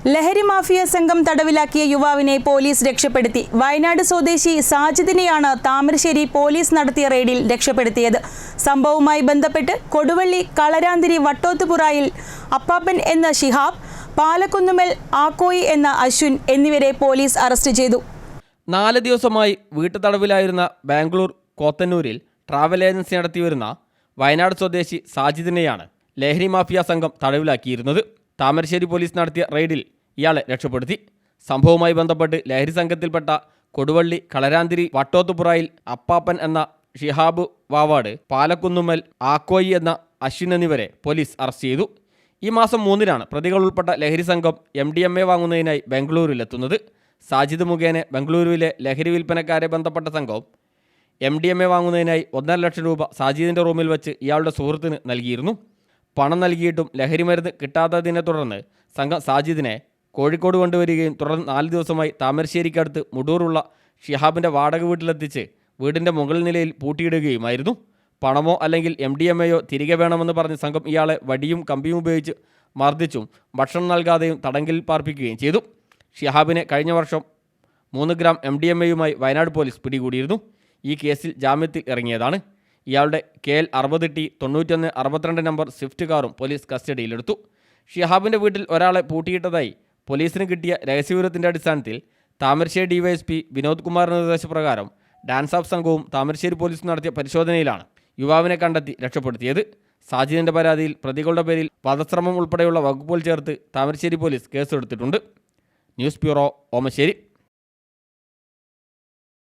ലഹരി മാഫിയ സംഘം തടവിലാക്കിയ യുവാവിനെ പോലീസ് രക്ഷപ്പെടുത്തി. വയനാട് സ്വദേശി സാജിദിനെയാണ് താമരശ്ശേരി പോലീസ് നടത്തിയ റെയ്ഡിൽ രക്ഷപ്പെടുത്തിയത്. സംഭവവുമായി ബന്ധപ്പെട്ട് കൊടുവള്ളി കളരാന്തിരി വട്ടോത്തുപുറായിൽ അപ്പാപ്പൻ എന്ന ഷിഹാബ്, പാലക്കുന്നുമൽ ആക്കോയി എന്ന അശ്വിൻ എന്നിവരെ പോലീസ് അറസ്റ്റ് ചെയ്തു. 4 ദിവസമായി വീട്ടുതടവിലായിരുന്ന ബാംഗ്ലൂർ കോത്തന്നൂരിൽ ട്രാവൽ ഏജൻസി നടത്തിവരുന്ന വയനാട് സ്വദേശി സാജിദിനെയാണ് ലഹരി മാഫിയ സംഘം തടവിലാക്കിയിരുന്നത്. താമരശ്ശേരി പോലീസ് നടത്തിയ റെയ്ഡിൽ ഇയാളെ രക്ഷപ്പെടുത്തി. സംഭവവുമായി ബന്ധപ്പെട്ട് ലഹരി സംഘത്തിൽപ്പെട്ട കൊടുവള്ളി കളരാന്തിരി വട്ടോത്തുപുറായിൽ അപ്പാപ്പൻ എന്ന ഷിഹാബ് വാവാട്, പാലക്കുന്നുമൽ ആക്കോയി എന്ന അശ്വിൻ എന്നിവരെ പോലീസ് അറസ്റ്റ് ചെയ്തു. ഈ മാസം 3-നാണ് പ്രതികൾ ഉൾപ്പെട്ട ലഹരി സംഘം MDMA വാങ്ങുന്നതിനായി ബംഗളൂരുവിലെത്തുന്നത്. സാജിദ് മുഖേന ബംഗളൂരുവിലെ ലഹരി വിൽപ്പനക്കാരെ ബന്ധപ്പെട്ട സംഘം MDMA വാങ്ങുന്നതിനായി 1.5 ലക്ഷം രൂപ സാജിദിൻ്റെ റൂമിൽ വെച്ച് ഇയാളുടെ സുഹൃത്തിന് നൽകിയിരുന്നു. പണം നൽകിയിട്ടും ലഹരി മരുന്ന് കിട്ടാത്തതിനെ തുടർന്ന് സംഘം സാജിദിനെ കോഴിക്കോട് കൊണ്ടുവരികയും തുടർന്ന് 4 ദിവസമായി താമരശ്ശേരിക്കടുത്ത് മുടൂറുള്ള ഷിഹാബിൻ്റെ വാടക വീട്ടിലെത്തിച്ച് വീടിൻ്റെ മുകൾ നിലയിൽ പൂട്ടിയിടുകയുമായിരുന്നു. പണമോ അല്ലെങ്കിൽ MDMAയോ തിരികെ വേണമെന്ന് പറഞ്ഞ് സംഘം ഇയാളെ വടിയും കമ്പിയും ഉപയോഗിച്ച് മർദ്ദിച്ചും ഭക്ഷണം നൽകാതെയും തടങ്കലിൽ പാർപ്പിക്കുകയും ചെയ്തു. ഷിഹാബിനെ കഴിഞ്ഞ വർഷം 3 ഗ്രാം MDMAയുമായി വയനാട് പോലീസ് പിടികൂടിയിരുന്നു. ഈ കേസിൽ ജാമ്യത്തിൽ ഇറങ്ങിയതാണ്. ഇയാളുടെ KL 60T 9162 നമ്പർ സ്വിഫ്റ്റ് കാറും പോലീസ് കസ്റ്റഡിയിലെടുത്തു. ഷിഹാബിൻ്റെ വീട്ടിൽ ഒരാളെ പൂട്ടിയിട്ടതായി പോലീസിന് കിട്ടിയ രഹസ്യവിവരത്തിൻ്റെ അടിസ്ഥാനത്തിൽ താമരശ്ശേരി DYSP വിനോദ് കുമാറിൻ്റെ നിർദ്ദേശപ്രകാരം ഡാൻസ് ഓഫ് സംഘവും താമരശ്ശേരി പോലീസ് നടത്തിയ പരിശോധനയിലാണ് യുവാവിനെ കണ്ടെത്തി രക്ഷപ്പെടുത്തിയത്. സാജിദിൻ്റെ പരാതിയിൽ പ്രതികളുടെ പേരിൽ വധശ്രമം ഉൾപ്പെടെയുള്ള വകുപ്പുകൾ ചേർത്ത് താമരശ്ശേരി പോലീസ് കേസെടുത്തിട്ടുണ്ട്. News bureau, Omassery.